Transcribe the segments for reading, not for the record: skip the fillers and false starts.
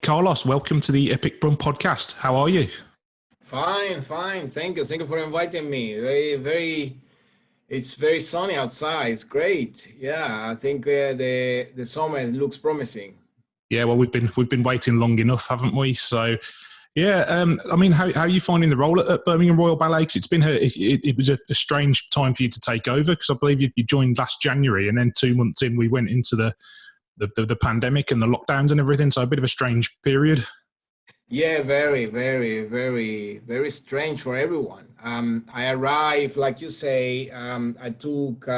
Carlos, welcome to the Epic Brum podcast. How are you? Fine. Thank you for inviting me. It's very sunny outside. It's great. Yeah, I think the summer looks promising. Yeah, well, we've been waiting long enough, haven't we? So, yeah. I mean, how are you finding the role at Birmingham Royal Ballet? Because it was a strange time for you to take over, because I believe you joined last January, and then 2 months in we went into the pandemic and the lockdowns and everything. So a bit of a strange period. Yeah, very strange for everyone. I arrived, like you say, I took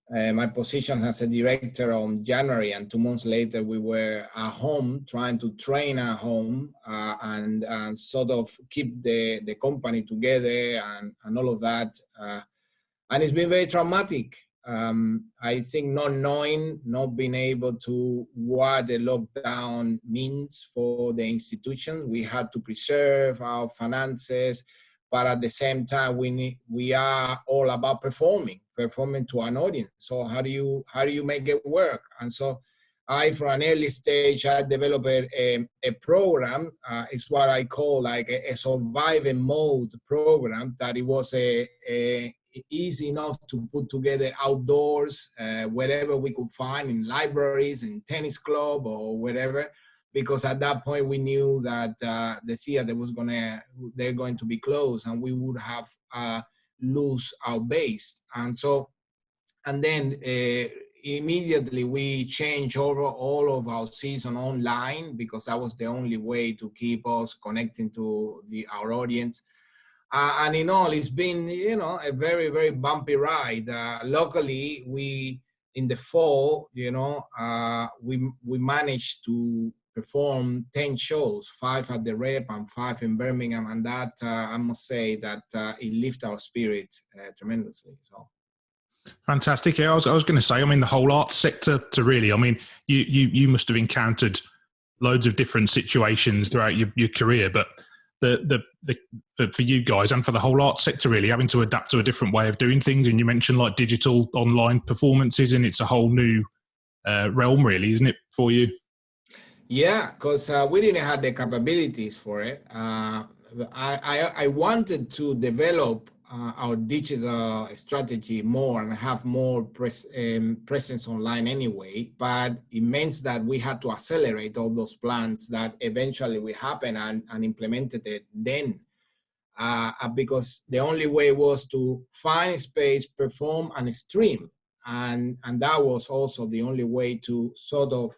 my position as a director on January, and 2 months later we were at home trying to train at home and sort of keep the company together and all of that. And it's been very traumatic. I think not being able to what the lockdown means for the institution. We had to preserve our finances, but at the same time, we are all about performing to an audience. So how do you make it work? And so from an early stage, I developed a program. It's what I call like a survival mode program, that it was easy enough to put together outdoors, wherever we could find, in libraries, in tennis club or whatever, because at that point we knew that the theater they're going to be closed, and we would have lose our base. And then immediately we changed over all of our season online, because that was the only way to keep us connecting to our audience. And in all, it's been, a very, very bumpy ride. Luckily, in the fall, we managed to perform 10 shows, 5 at the Rep and 5 in Birmingham. And that, I must say that it lifted our spirit tremendously. So. Fantastic. Yeah, I was going to say, I mean, the whole arts sector you must have encountered loads of different situations throughout your career, but for you guys and for the whole arts sector, really having to adapt to a different way of doing things. And you mentioned like digital online performances, and it's a whole new realm, really, isn't it, for you? Yeah, because we didn't have the capabilities for it. I wanted to develop our digital strategy more and have more presence online anyway, but it means that we had to accelerate all those plans that eventually will happen and implemented it then, because the only way was to find space, perform, and stream, and that was also the only way to sort of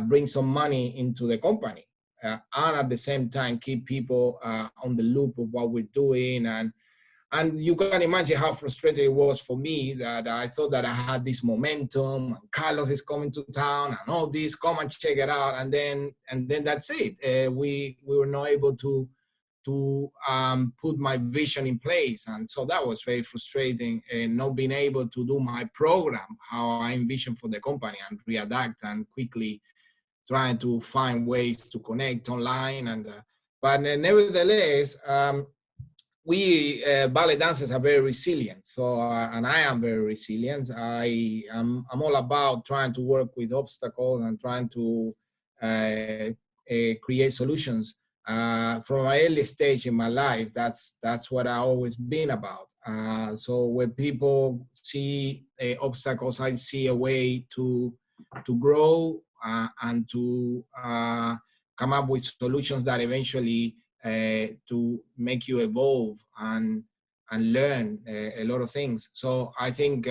bring some money into the company, and at the same time keep people on the loop of what we're doing. And you can imagine how frustrating it was for me, that I thought that I had this momentum, and Carlos is coming to town, and all this, come and check it out, and then that's it. We were not able to put my vision in place, and so that was very frustrating, and not being able to do my program how I envisioned for the company, and readapt and quickly trying to find ways to connect online. But nevertheless. We ballet dancers are very resilient. So, and I am very resilient. I'm all about trying to work with obstacles and trying to create solutions. From my early stage in my life, that's what I've always been about. So when people see obstacles, I see a way to grow and to come up with solutions that eventually to make you evolve and learn a lot of things. So I think,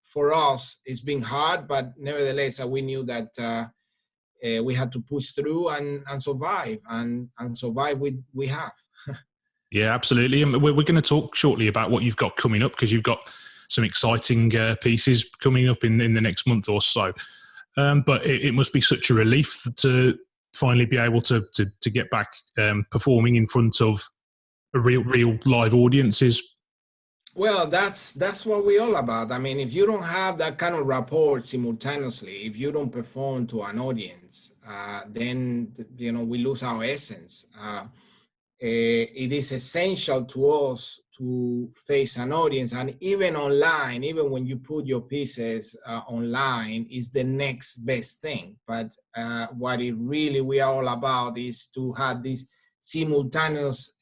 for us, it's been hard, but nevertheless, we knew that we had to push through and survive, and survive we have. Yeah, absolutely. And we're going to talk shortly about what you've got coming up, because you've got some exciting pieces coming up in the next month or so. But it must be such a relief to finally be able to get back performing in front of a real live audiences. Well, that's what we're all about. I mean, if you don't have that kind of rapport simultaneously, if you don't perform to an audience, then we lose our essence. it is essential to us to face an audience, and even online, even when you put your pieces online, is the next best thing. But what it really we are all about is to have these simultaneous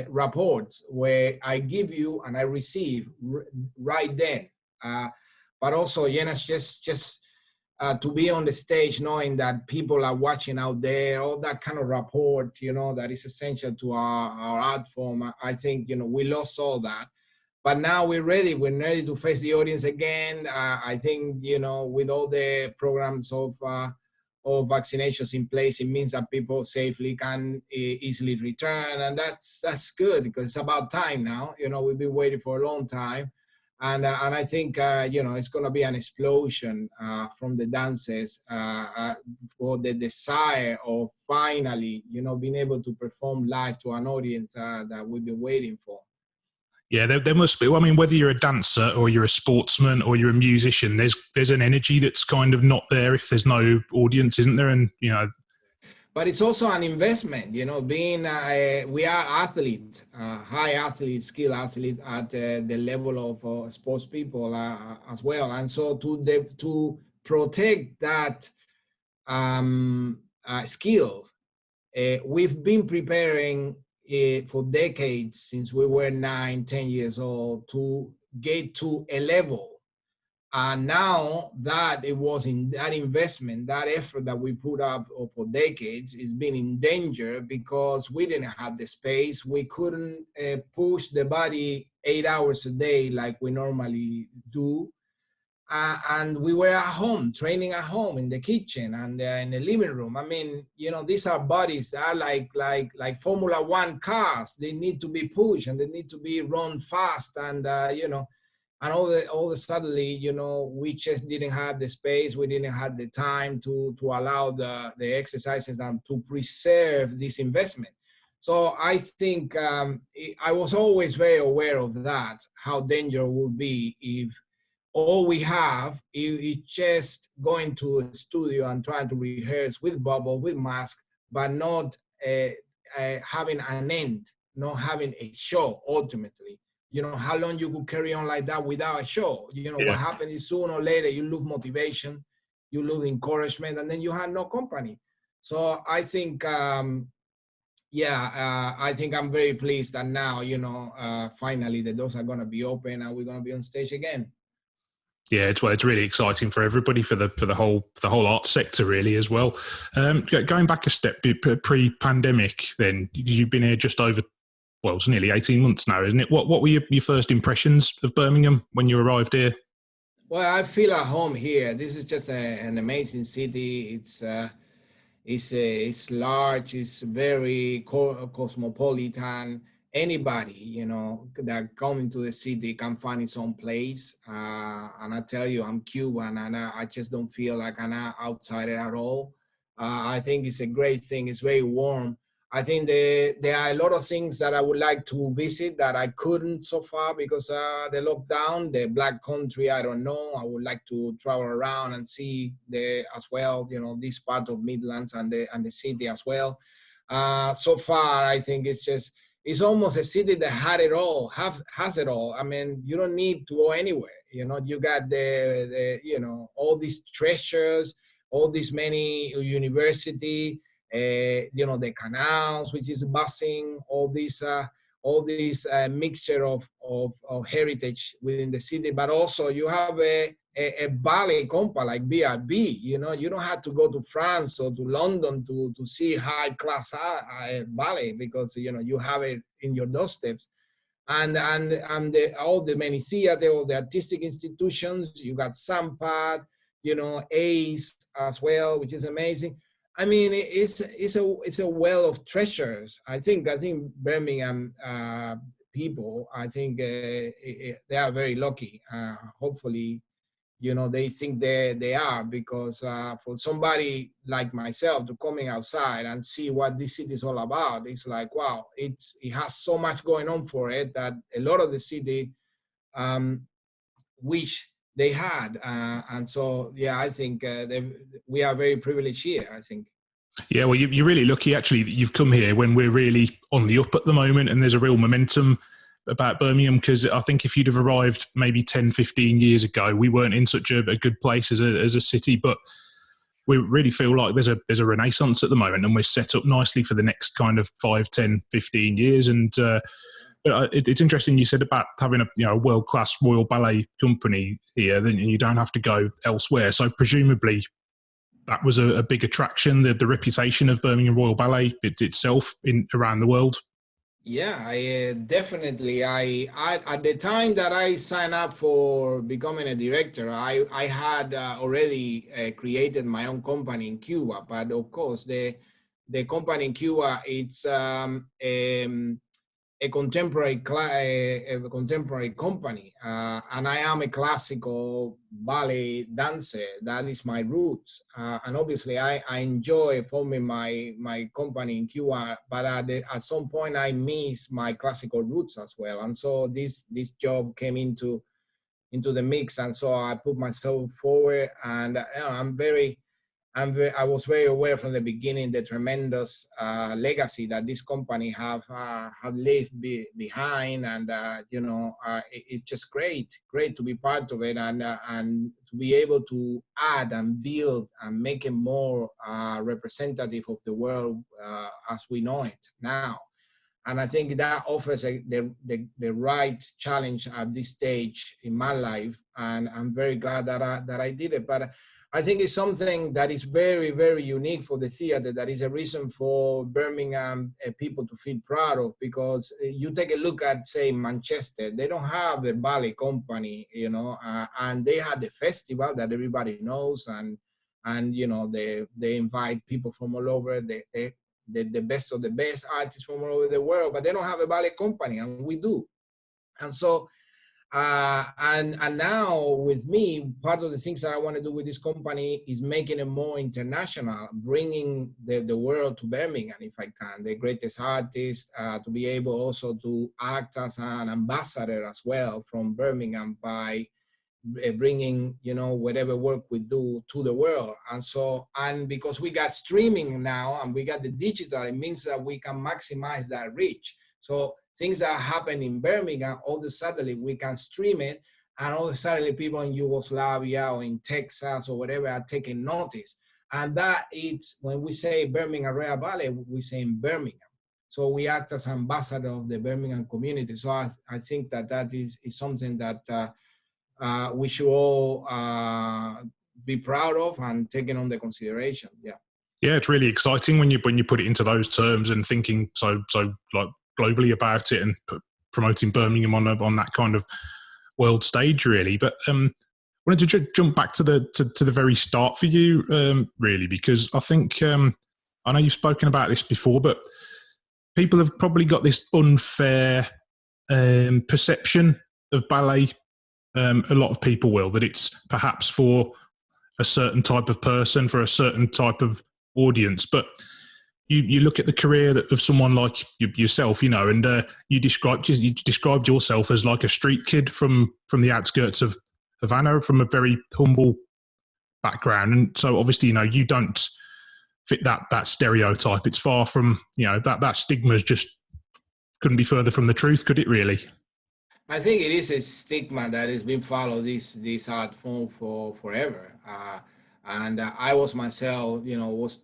reports where I give you and I receive right then. But also, just to be on the stage, knowing that people are watching out there, all that kind of rapport, that is essential to our art form. I think, we lost all that, but now we're ready to face the audience again. I think, with all the programs of vaccinations in place, it means that people safely can easily return. And that's good, because it's about time now. We've been waiting for a long time. And I think, it's going to be an explosion from the dancers for the desire of finally, being able to perform live to an audience that we've been waiting for. Yeah, there must be. Well, I mean, whether you're a dancer or you're a sportsman or you're a musician, there's an energy that's kind of not there if there's no audience, isn't there? And, But it's also an investment, being, we are athletes, high athletes, skilled athletes at the level of sports people as well. And so to protect that skill, we've been preparing for decades, since we were 9-10 years old, to get to a level. And now that it was in that investment, that effort that we put up for decades is been in danger because we didn't have the space. We couldn't push the body 8 hours a day like we normally do. And we were at home, training at home in the kitchen and in the living room. I mean, these are bodies that are like Formula One cars. They need to be pushed and they need to be run fast. And, and all the suddenly, we just didn't have the space. We didn't have the time to allow the exercises and to preserve this investment. So I think I was always very aware of that, how dangerous would be if all we have is just going to a studio and trying to rehearse with bubble, with mask, but not having an end, not having a show ultimately. How long you could carry on like that without a show? What happens is sooner or later you lose motivation, you lose encouragement, and then you have no company. So I think, I think I'm very pleased that now, finally the doors are going to be open and we're going to be on stage again. Yeah, it's really exciting for everybody, for the whole art sector really as well. Going back a step pre-pandemic, then, because you've been here just over, well, it's nearly 18 months now, isn't it? What were your first impressions of Birmingham when you arrived here? Well, I feel at home here. This is just an amazing city. It's large. It's very cosmopolitan. Anybody, that coming to the city can find its own place. And I tell you, I'm Cuban, and I just don't feel like I'm an outsider at all. I think it's a great thing. It's very warm. I think there are a lot of things that I would like to visit that I couldn't so far because the lockdown, the Black Country, I don't know. I would like to travel around and see as well, this part of Midlands and the city as well. So far, I think it's almost a city that had it all, has it all. I mean, you don't need to go anywhere. You got all these treasures, all these many university. The canals, which is buzzing, all this mixture of heritage within the city, but also you have a ballet compa like BRB. You don't have to go to France or to London to see high class ballet because you have it in your doorsteps. And all the many theater, all the artistic institutions. You got Sampad, Ace as well, which is amazing. I mean, it's a well of treasures. I think Birmingham people, I think they are very lucky. Hopefully, they think they are, because for somebody like myself to coming outside and see what this city is all about, it's like, wow, it has so much going on for it that a lot of the city wish they had. And so, I think we are very privileged here, I think. Yeah, well, you're really lucky actually that you've come here when we're really on the up at the moment, and there's a real momentum about Birmingham, because I think if you'd have arrived maybe 10, 15 years ago, we weren't in such a good place as a city, but we really feel like there's a renaissance at the moment, and we're set up nicely for the next kind of 5, 10, 15 years. And but it's interesting you said about having a world-class Royal Ballet company here, then you don't have to go elsewhere. So presumably that was a big attraction, the reputation of Birmingham Royal Ballet itself around the world. Yeah, I definitely. I at the time that I signed up for becoming a director, I had already created my own company in Cuba. But of course, the company in Cuba, it's a contemporary company, and I am a classical ballet dancer. That is my roots, and obviously I enjoy forming my company in Cuba, but at some point I miss my classical roots as well, and so this job came into the mix, and so I put myself forward, and I was very aware from the beginning the tremendous legacy that this company have left behind, and it's just great to be part of it, and to be able to add and build and make it more representative of the world as we know it now. And I think that offers the right challenge at this stage in my life, and I'm very glad that I did it. But I think it's something that is very, very unique for the theater. That is a reason for Birmingham people to feel proud of, because you take a look at, say, Manchester, they don't have the ballet company, and they have the festival that everybody knows, and they invite people from all over, the best of the best artists from all over the world, but they don't have a ballet company, and we do. And so and now with me, part of the things that I want to do with this company is making it more international, bringing the world to Birmingham, if I can, the greatest artists, to be able also to act as an ambassador as well from Birmingham by bringing whatever work we do to the world. And so, and because we got streaming now and we got the digital, it means that we can maximize that reach. So things that happen in Birmingham, all of a sudden we can stream it, and all of a sudden people in Yugoslavia or in Texas or whatever are taking notice. And that is, when we say Birmingham Royal Ballet, we say in Birmingham. So we act as ambassador of the Birmingham community. So I think that is something that we should all be proud of and taking on the consideration. Yeah. Yeah, it's really exciting when you put it into those terms and thinking so like globally about it, and promoting Birmingham on that kind of world stage, really. But I wanted to jump back to the very start for you, really, because I think I know you've spoken about this before, but people have probably got this unfair perception of ballet. A lot of people will, that it's perhaps for a certain type of person, for a certain type of audience. But you look at the career of someone like yourself, and you described yourself as like a street kid from the outskirts of Havana, from a very humble background. And so obviously, you don't fit that stereotype. It's far from, that stigma just couldn't be further from the truth, could it really? I think it is a stigma that has been followed this art form for forever, and I was myself, was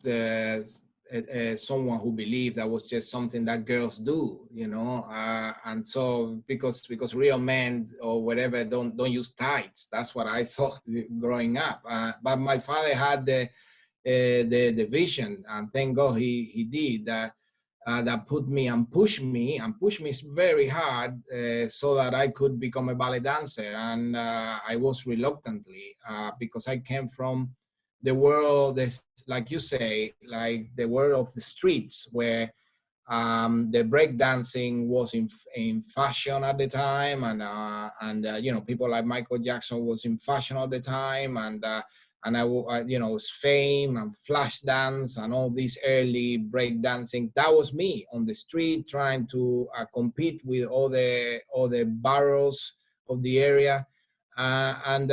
someone who believed that was just something that girls do, and so because real men or whatever don't use tights. That's what I thought growing up. But my father had the vision, and thank God he did that. That put me and pushed me very hard, so that I could become a ballet dancer. And I was reluctantly, because I came from the world, like you say, like the world of the streets, where the breakdancing was in fashion at the time, and people like Michael Jackson was in fashion at the time, and I was Fame and Flash Dance and all these early break dancing. That was me on the street trying to compete with all the barrows of the area, and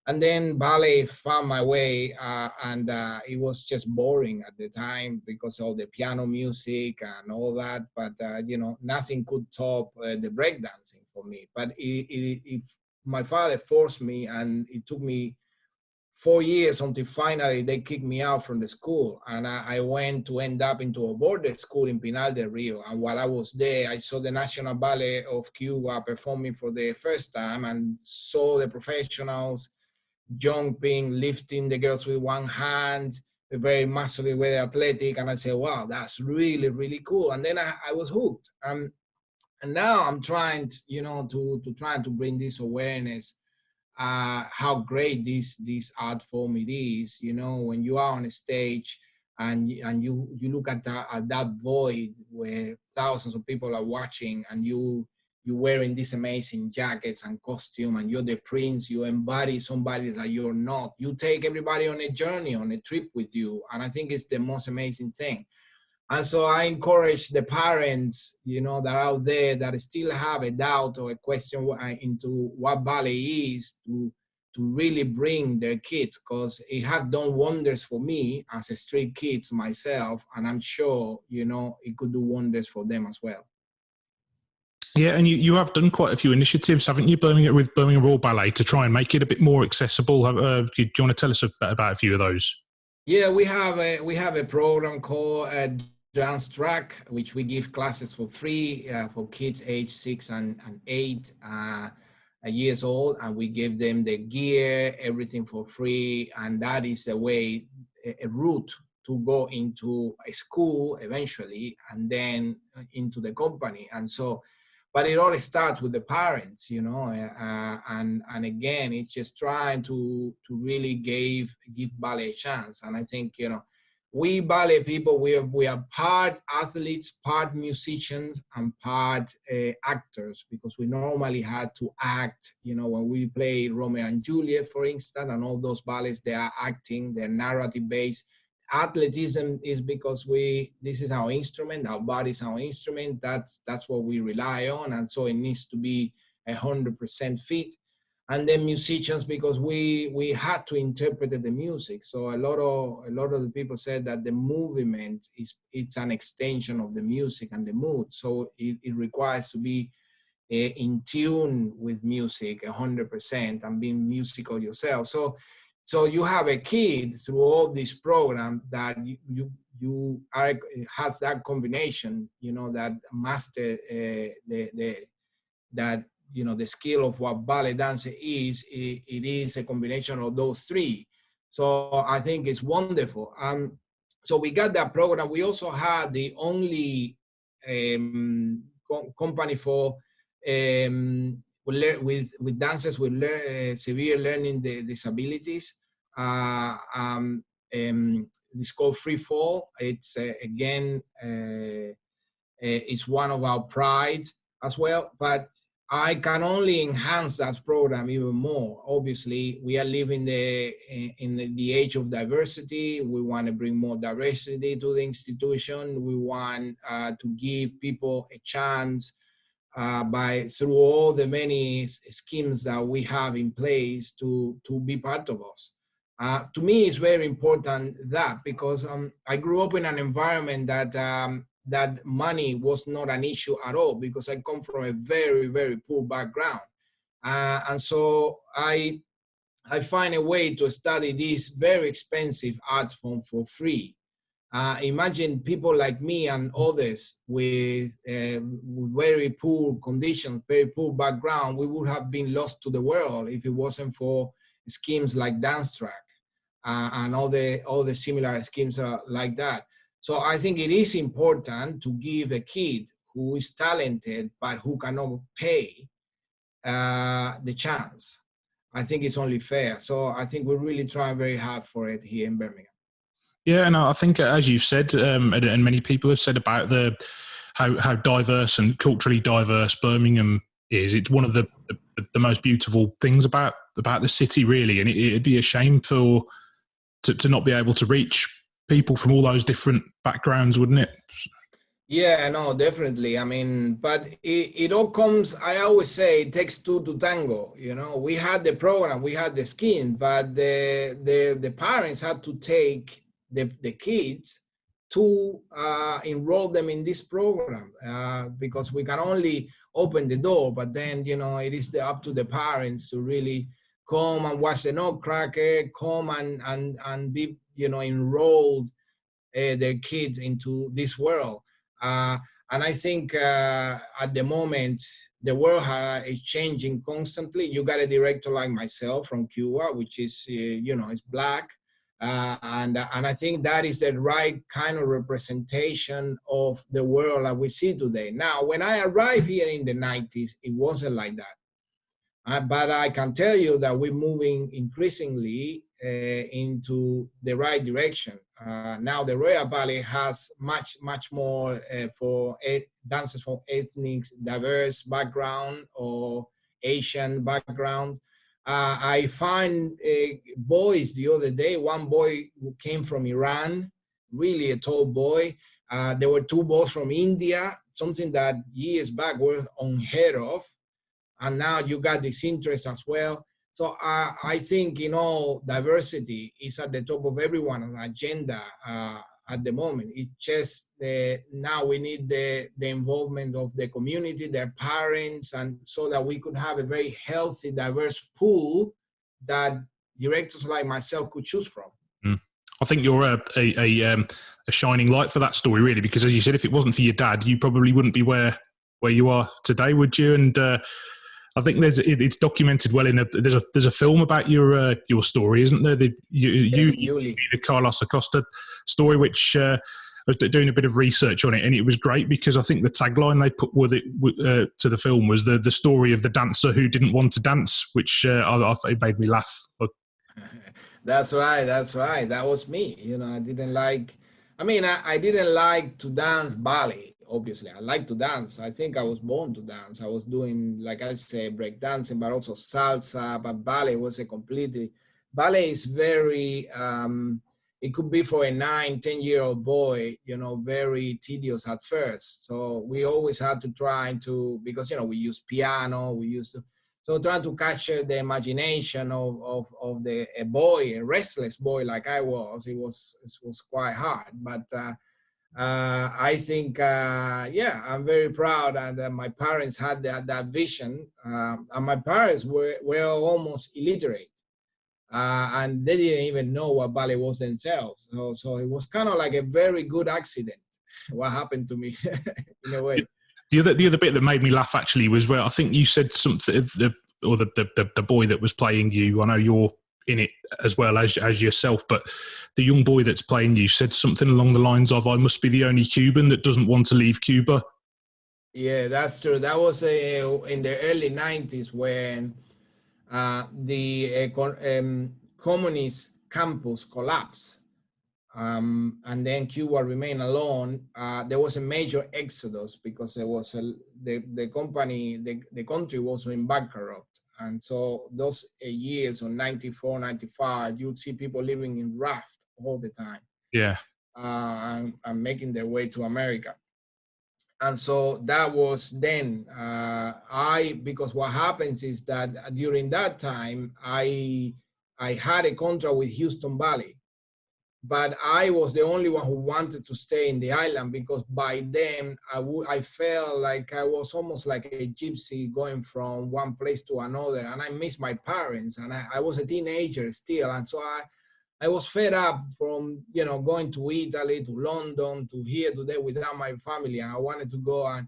And then ballet found my way, and it was just boring at the time because of the piano music and all that. But nothing could top the breakdancing for me. But if my father forced me, and it took me 4 years until finally they kicked me out from the school, and I went to end up into a border school in Pinal del Rio. And while I was there, I saw the National Ballet of Cuba performing for the first time, and saw the professionals jumping, lifting the girls with one hand, very muscly, very athletic. And I said, wow, that's really, really cool. And then I was hooked. And now I'm trying, to try to bring this awareness, how great this art form it is. When you are on a stage and you look at that void where thousands of people are watching, and you're wearing these amazing jackets and costume, and you're the prince, you embody somebody that you're not. You take everybody on a journey, on a trip with you. And I think it's the most amazing thing. And so I encourage the parents, that are out there that still have a doubt or a question into what ballet is, to really bring their kids, because it has done wonders for me as a street kids myself. And I'm sure, it could do wonders for them as well. Yeah, and you have done quite a few initiatives, haven't you, with Birmingham Royal Ballet, to try and make it a bit more accessible. Do you want to tell us about a few of those? Yeah, we have a program called Dance Track, which we give classes for free for kids age 6 and 8 years old, and we give them the gear, everything for free. And that is a route to go into a school eventually, and then into the company. And so, but it all starts with the parents, and again, it's just trying to really give ballet a chance. And I think, we ballet people, we are part athletes, part musicians, and part actors, because we normally had to act, when we play Romeo and Juliet, for instance, and all those ballets, they are acting, they're narrative based. Athleticism is because this is our instrument, our body is our instrument, that's what we rely on, and so it needs to be 100% fit. And then musicians, because we had to interpret the music. So a lot of the people said that the movement it's an extension of the music and the mood. So it requires to be in tune with music 100% and being musical yourself. So you have a kid through all this program that you has that combination, that master the skill of what ballet dance is. It is a combination of those three. So I think it's wonderful. So we got that program. We also had the only company for with dancers with severe learning disabilities. It's called Free Fall. It's it's one of our prides as well. But I can only enhance that program even more. Obviously, we are living in the age of diversity. We want to bring more diversity to the institution. We want to give people a chance through all the many schemes that we have in place to be part of us. To me, it's very important because I grew up in an environment that money was not an issue at all, because I come from a very, very poor background. And so I find a way to study this very expensive art form for free. Imagine people like me and others with very poor conditions, very poor background. We would have been lost to the world if it wasn't for schemes like Dance Track and all the similar schemes like that. So I think it is important to give a kid who is talented but who cannot pay the chance. I think it's only fair. So I think we're really trying very hard for it here in Birmingham. Yeah, and I think, as you've said, and many people have said about how diverse and culturally diverse Birmingham is. It's one of the most beautiful things about the city, really. And it'd be a shame to not be able to reach people from all those different backgrounds, wouldn't it? Yeah, no, definitely. I mean, but it all comes, I always say it takes two to tango. You know, we had the program, we had the scheme, but the parents had to take the kids to enroll them in this program because we can only open the door, but then, you know, it is up to the parents to really come and watch the Nutcracker, come and be, you know, enrolled their kids into this world. Uh, and I think at the moment, the world is changing constantly. You got a director like myself from Cuba, which is, you know, it's black. And I think that is the right kind of representation of the world that we see today. Now, when I arrived here in the 90s, it wasn't like that. But I can tell you that we're moving increasingly into the right direction. Now the Royal Ballet has much more for dancers from ethnic, diverse background or Asian background. I find boys the other day, one boy who came from Iran, really a tall boy. There were two boys from India, something that years back were unheard of. And now you got this interest as well. So I think, you know, diversity is at the top of everyone's agenda at the moment. It's just now we need the involvement of the community, their parents, and so that we could have a very healthy, diverse pool that directors like myself could choose from. I think you're a shining light for that story, really, because as you said, if it wasn't for your dad, you probably wouldn't be where you are today, would you? And I think it's documented well in there's a film about your story, isn't there? The Carlos Acosta story, which I was doing a bit of research on it, and it was great because I think the tagline they put with it to the film was the story of the dancer who didn't want to dance, which it made me laugh. That's right. That was me. You know, I didn't like to dance ballet. Obviously, I like to dance. I think I was born to dance. I was doing, like I say, break dancing, but also salsa. But ballet was ballet is very, it could be for a 9-10-year-old boy, you know, very tedious at first. So we always had to try to, because, you know, we use piano, so trying to capture the imagination of a boy, a restless boy like I was, it was quite hard. But I think, I'm very proud that my parents had that vision. And my parents were almost illiterate. And they didn't even know what ballet was themselves. So it was kind of like a very good accident, what happened to me, in a way. The other bit that made me laugh actually was where I think you said something, the boy that was playing you. I know you're in it as well as yourself, but the young boy that's playing you said something along the lines of, "I must be the only Cuban that doesn't want to leave Cuba." Yeah, that's true. That was in the early 90s when the communist campus collapsed. And then Cuba remained alone. There was a major exodus because there was the country was in bankrupt. And so those years of 94, 95, you'd see people living in raft all the time. Yeah. And making their way to America. And so that was then, because what happens is that during that time, I had a contract with Houston Ballet. But I was the only one who wanted to stay in the island because by then I felt like I was almost like a gypsy going from one place to another, and I missed my parents, and I was a teenager still, and so I was fed up from, you know, going to Italy, to London, to here, to there without my family, and I wanted to go and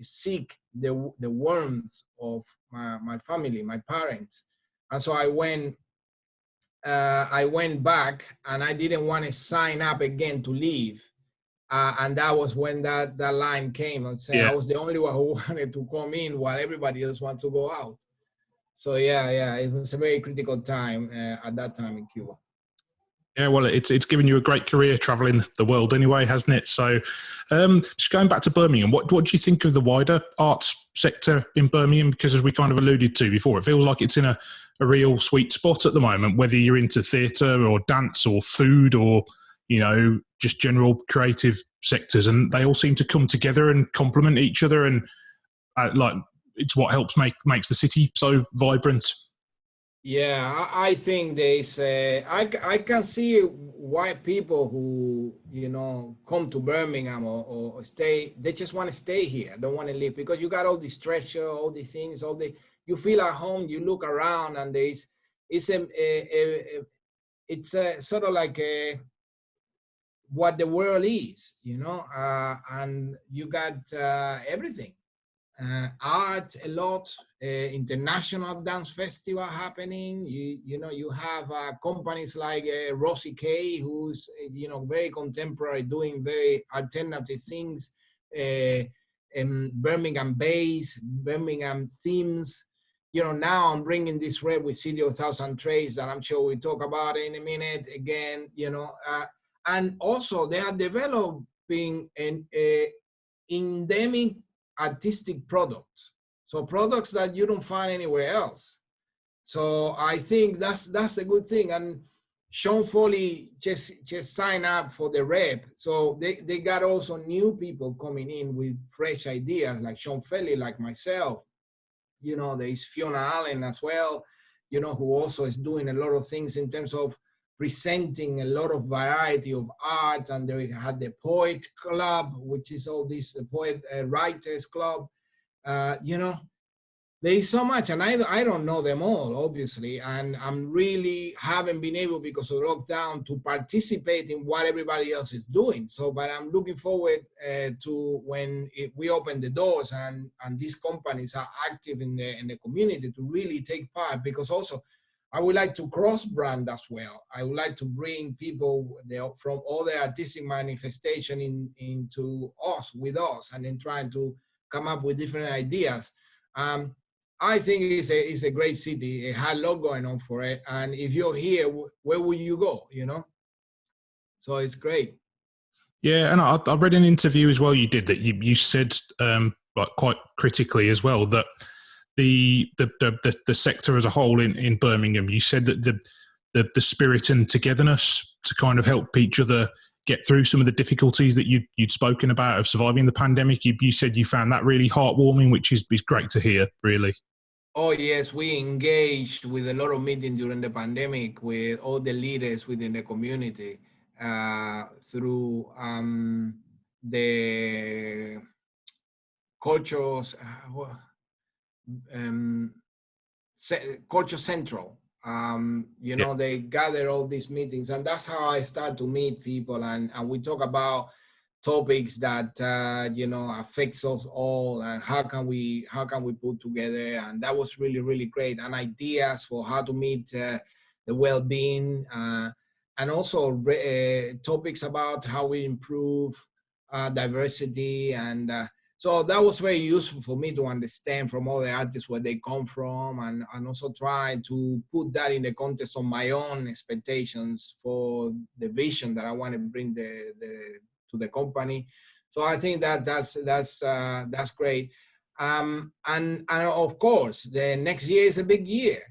seek the warmth of my family, my parents, and so I went back and I didn't want to sign up again to leave. And that was when that line came and said, I was the only one who wanted to come in while everybody else wanted to go out. So it was a very critical time at that time in Cuba. Yeah, well, it's given you a great career traveling the world anyway, hasn't it? So just going back to Birmingham, what do you think of the wider arts sector in Birmingham? Because as we kind of alluded to before, it feels like it's in a real sweet spot at the moment, whether you're into theatre or dance or food or, just general creative sectors, and they all seem to come together and complement each other, and it's what helps makes the city so vibrant. Yeah, I think there's I can see why people who come to Birmingham or stay, they just want to stay here, don't want to leave, because you got all the stretcher, all the things, you feel at home. You look around and it's a sort of like what the world is, and you got everything. Art, a lot, international dance festival happening. You have companies like Rosie K, who's very contemporary, doing very alternative things. Birmingham bass, Birmingham themes. Now I'm bringing this rep with City of Thousand Trays that I'm sure we'll talk about in a minute again. And also they are developing an endemic artistic products, so products that you don't find anywhere else. So I think that's a good thing. And Sean Foley just signed up for the rep, so they got also new people coming in with fresh ideas, like Sean Foley, like myself. There's Fiona Allen as well, who also is doing a lot of things in terms of presenting a lot of variety of art. And they had the Poet Club, which is all this, the Poet Writers Club. There is so much, and I don't know them all, obviously, and I'm really haven't been able, because of lockdown, to participate in what everybody else is doing. So, but I'm looking forward to when we open the doors and these companies are active in the community, to really take part, because also I would like to cross-brand as well. I would like to bring people from other artistic manifestation into us, with us, and then trying to come up with different ideas. I think it's a great city. It had a lot going on for it. And if you're here, where will you go, So it's great. Yeah, and I read an interview as well you did, that you said, quite critically as well, that the sector as a whole in Birmingham, you said that the spirit and togetherness to kind of help each other get through some of the difficulties that you'd spoken about of surviving the pandemic. You said you found that really heartwarming, which is great to hear, really. Oh, yes, we engaged with a lot of meetings during the pandemic with all the leaders within the community through the cultures, Culture Central. They gather all these meetings, and that's how I start to meet people, and we talk about topics that affects us all, and how can we put together. And that was really, really great, and ideas for how to meet the well-being, and also topics about how we improve diversity. And so that was very useful for me to understand from all the artists where they come from, and also try to put that in the context of my own expectations for the vision that I want to bring to the company. So I think that's great. And of course, the next year is a big year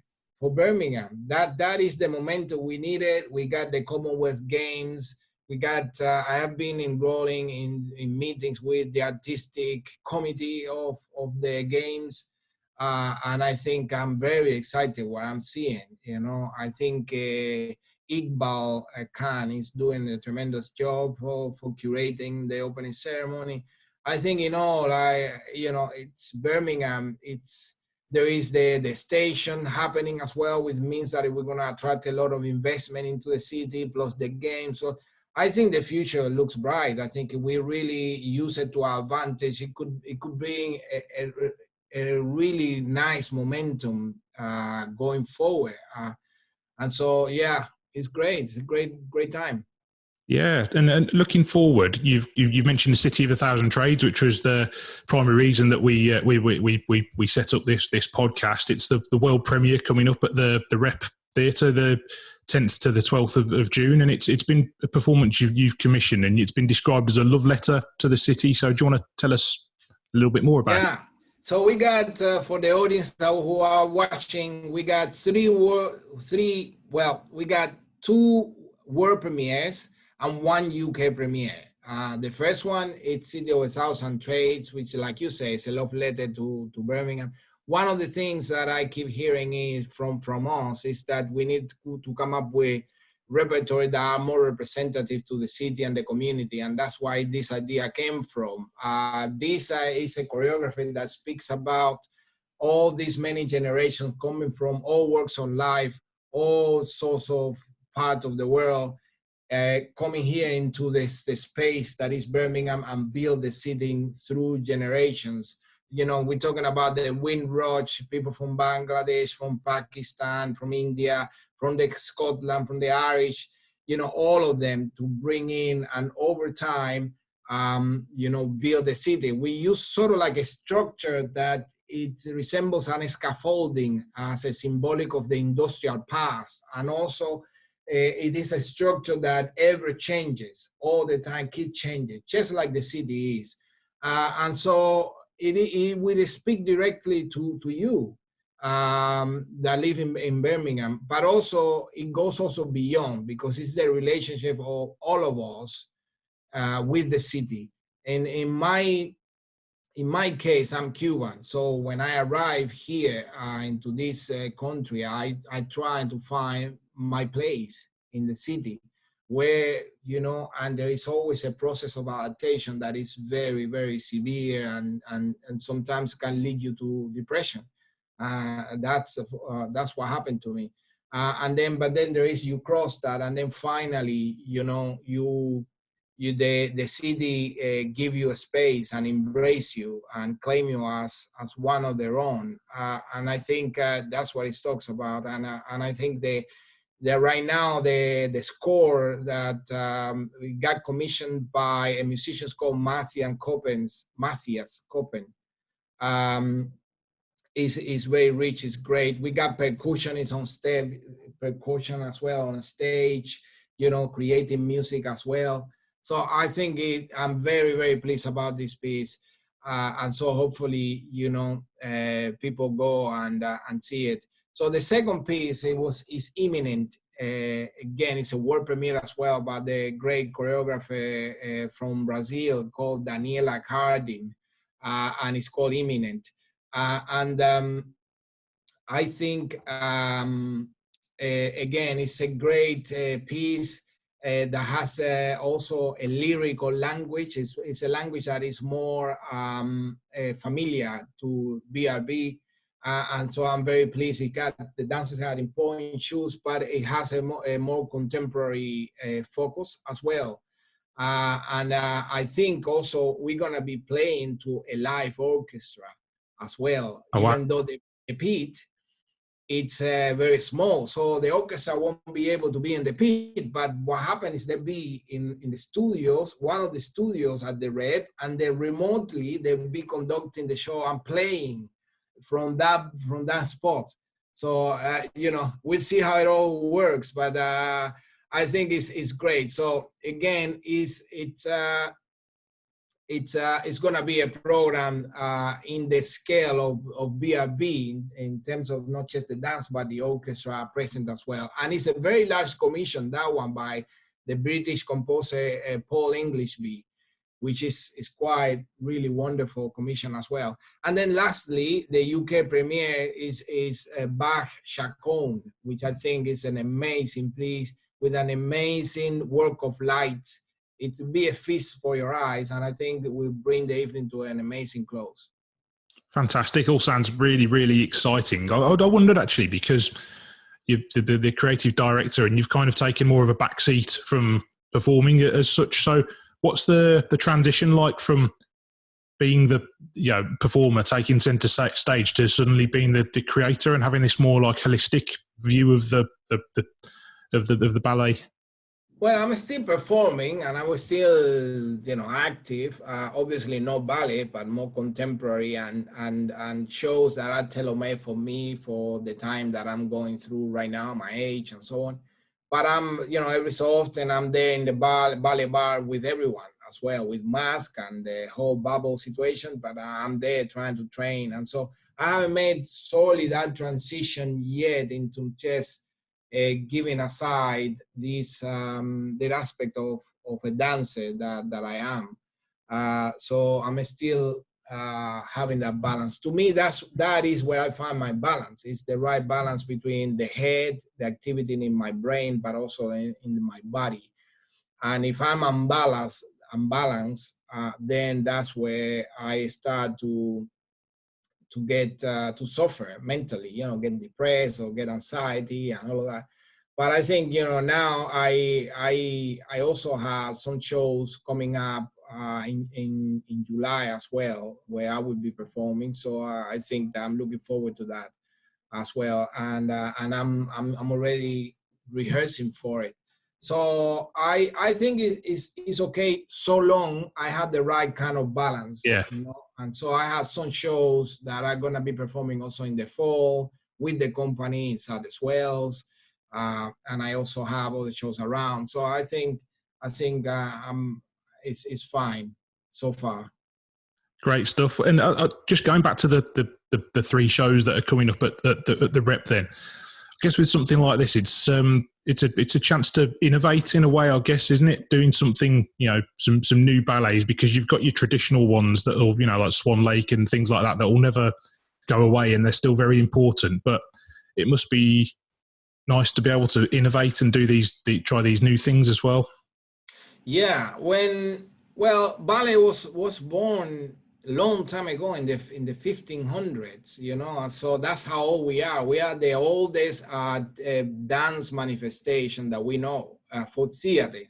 for Birmingham. That is the momentum we needed. We got the Commonwealth Games. We got, I have been enrolling in meetings with the artistic committee of the games. And I think I'm very excited what I'm seeing. I think Iqbal Khan is doing a tremendous job for curating the opening ceremony. I think it's Birmingham. There is the station happening as well, which means that we're going to attract a lot of investment into the city, plus the game. So I think the future looks bright. I think if we really use it to our advantage, it could bring a really nice momentum going forward. And so, yeah, it's great. It's a great time. Yeah, and looking forward, you've mentioned the City of a Thousand Trades, which was the primary reason that we set up this podcast. It's the world premiere coming up at the Rep Theatre, the 10th to the 12th of June, and it's been a performance you've commissioned, and it's been described as a love letter to the city. So do you want to tell us a little bit more about it? Yeah. So we got, for the audience who are watching, we got we got 2 world premieres. and one UK premiere. The first one, it's City of 1,000 Trades, which, like you say, is a love letter to Birmingham. One of the things that I keep hearing is from us is that we need to come up with repertoire that are more representative to the city and the community, and that's why this idea came from. This is a choreography that speaks about all these many generations coming from all walks of life, all sorts of parts of the world, coming here into the space that is Birmingham and build the city through generations. You know, we're talking about the Windrush, people from Bangladesh, from Pakistan, from India, from the Scotland, from the Irish, you know, all of them to bring in, and over time, you know, build the city. We use sort of like a structure that it resembles an scaffolding as a symbolic of the industrial past. And also it is a structure that ever changes all the time, keep changing, just like the city is. And so it will speak directly to you that live in Birmingham, but also it goes also beyond, because it's the relationship of all of us with the city. And in my case, I'm Cuban. So when I arrive here into this country, I try to find my place in the city where, you know, and there is always a process of adaptation that is very, very severe and sometimes can lead you to depression. That's what happened to me. But then there is, you cross that, and then finally, you know, the city give you a space and embrace you and claim you as one of their own. And I think that's what it talks about. And I think that right now the score that we got commissioned by a musician called Matthias Koppen, is very rich, is great. We got percussionists on stage, percussion as well on stage, you know, creating music as well. So I think I'm very, very pleased about this piece. And so hopefully, you know, people go and see it. So the second piece, is imminent. Again, it's a world premiere as well by the great choreographer from Brazil called Daniela Cardim, and it's called Imminent. I think, again, it's a great piece that has also a lyrical language. It's a language that is more familiar to BRB. And so I'm very pleased. The dancers had in point shoes, but it has a more contemporary focus as well. I think also we're gonna be playing to a live orchestra as well, oh, wow. Even though the pit, it's very small, so the orchestra won't be able to be in the pit. But what happens is they'll be in the studios, one of the studios at the Red, and then remotely they'll be conducting the show and playing from that spot. So you know, we'll see how it all works, but I think it's great. So again, it's going to be a program in the scale of BRB in terms of not just the dance, but the orchestra present as well. And it's a very large commission, that one by the British composer Paul Englishby, which is quite really wonderful commission as well. And then lastly, the UK premiere is Bach Chaconne, which I think is an amazing piece with an amazing work of light. It will be a feast for your eyes, and I think it will bring the evening to an amazing close. Fantastic. All sounds really, really exciting. I wondered actually, because you're the creative director and you've kind of taken more of a backseat from performing as such. So what's the transition like from being the performer, taking center stage, to suddenly being the creator and having this more like holistic view of the ballet? Well, I'm still performing and I was still, active. Obviously not ballet, but more contemporary and shows that are tailor-made for me for the time that I'm going through right now, my age and so on. But I'm, every so often I'm there in the ballet bar with everyone as well, with mask and the whole bubble situation, but I'm there trying to train. And so I haven't made solely that transition yet into just giving aside this that aspect of a dancer that I am. So I'm still having that balance. To me, that is where I find my balance. It's the right balance between the head, the activity in my brain, but also in my body. And if I'm unbalanced, then that's where I start to get to suffer mentally, get depressed or get anxiety and all of that. But I think, now I also have some shows coming up in July as well, where I will be performing. So I think that I'm looking forward to that as well, and I'm already rehearsing for it. So I think it's okay so long I have the right kind of balance. Yeah. And so I have some shows that are gonna be performing also in the fall with the company in South Wales, and I also have other shows around. So I think it's fine so far. Great stuff. And just going back to the three shows that are coming up at the Rep, then I guess with something like this, it's a chance to innovate in a way, I guess, isn't it? Doing something, some new ballets, because you've got your traditional ones that will, like Swan Lake and things like that will never go away, and they're still very important. But it must be nice to be able to innovate and try these new things as well. Yeah, ballet was born a long time ago in the 1500s, so that's how old we are. We are the oldest dance manifestation that we know for theater.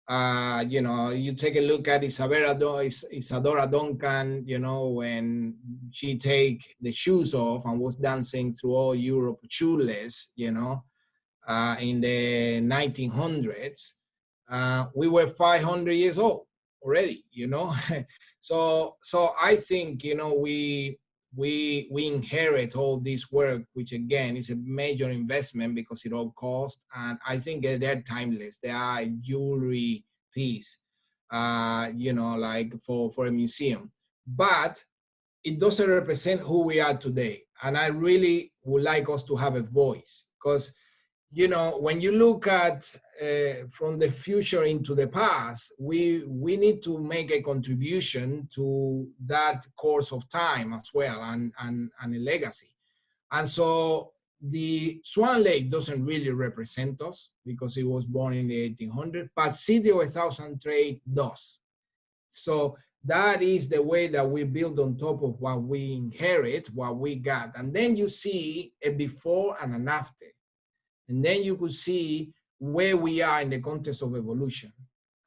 You take a look at Isadora Duncan, when she take the shoes off and was dancing through all Europe shoeless, in the 1900s. We were 500 years old already, So I think, we inherit all this work, which again is a major investment because it all costs. And I think they're timeless. They are a jewelry piece, like for a museum. But it doesn't represent who we are today. And I really would like us to have a voice, because when you look at from the future into the past, we need to make a contribution to that course of time as well, and a legacy. And so the Swan Lake doesn't really represent us because it was born in the 1800s, but City of 1,000 Trade does. So that is the way that we build on top of what we inherit, what we got. And then you see a before and an after. And then you could see where we are in the context of evolution.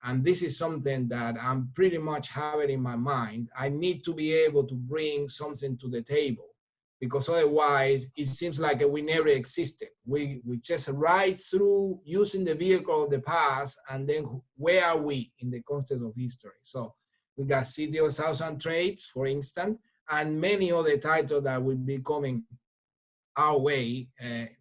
And this is something that I'm pretty much having in my mind. I need to be able to bring something to the table, because otherwise it seems like we never existed. We just ride through using the vehicle of the past, and then where are we in the context of history? So we got City of 1,000 Trades, for instance, and many other titles that will be coming our way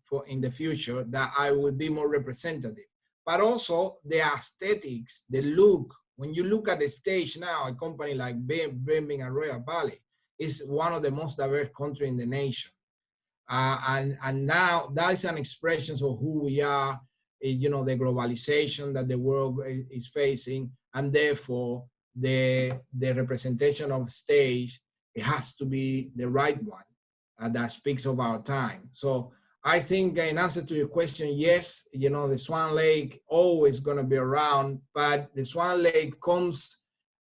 for in the future that I will be more representative. But also the aesthetics, the look. When you look at the stage now, a company like Birmingham Royal Ballet is one of the most diverse countries in the nation. And now that is an expression of who we are, the globalization that the world is facing, and therefore the representation of stage, it has to be the right one. That speaks of our time. So I think in answer to your question, yes, the Swan Lake always going to be around, but the Swan Lake comes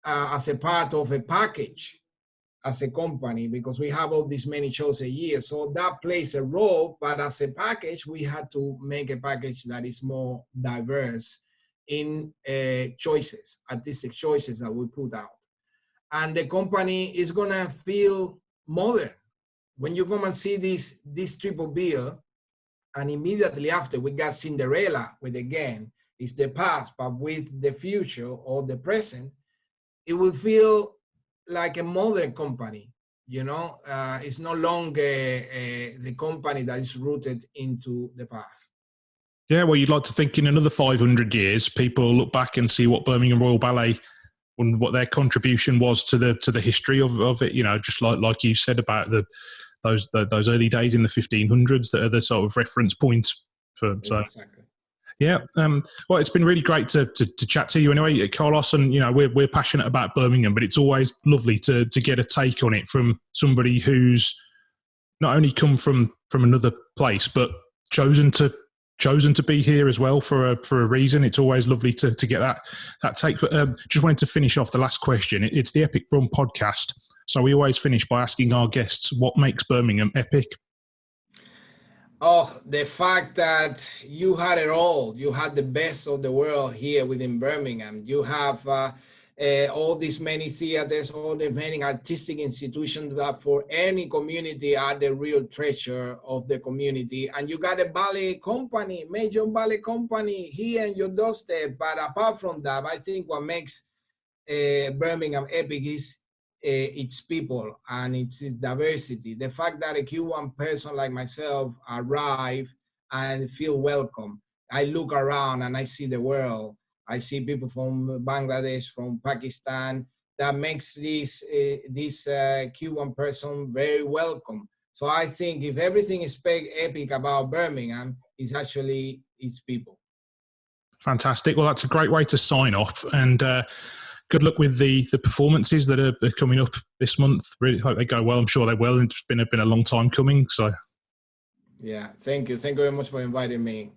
as a part of a package as a company, because we have all these many shows a year. So that plays a role, but as a package, we had to make a package that is more diverse in choices, artistic choices that we put out. And the company is going to feel modern. When you come and see this triple bill, and immediately after we got Cinderella, with again, it's the past, but with the future or the present, it will feel like a modern company, it's no longer the company that is rooted into the past. Yeah, well, you'd like to think in another 500 years, people will look back and see what Birmingham Royal Ballet and what their contribution was to the history of it, just like you said about those early days in the 1500s that are the sort of reference point So Exactly. yeah, well, it's been really great to chat to you anyway, Carlos. And you know, we're passionate about Birmingham, but it's always lovely to get a take on it from somebody who's not only come from another place, but chosen to be here as well for a reason. It's always lovely to get that take. But just wanted to finish off the last question. It's the Epic Brum podcast, so we always finish by asking our guests what makes Birmingham epic. Oh, the fact that you had it all. You had the best of the world here within Birmingham. You have all these many theaters, all the many artistic institutions that for any community are the real treasure of the community. And you got a ballet company, major ballet company here in your doorstep. But apart from that, I think what makes Birmingham epic is its people and its diversity. The fact that a Cuban person like myself arrive and feel welcome. I look around and I see the world. I see people from Bangladesh, from Pakistan. That makes this Cuban person very welcome. So I think if everything is epic about Birmingham, it's actually its people. Fantastic. Well, that's a great way to sign off. And good luck with the performances that are coming up this month. Really hope they go well. I'm sure they will. It's been a long time coming. So, yeah, thank you. Thank you very much for inviting me.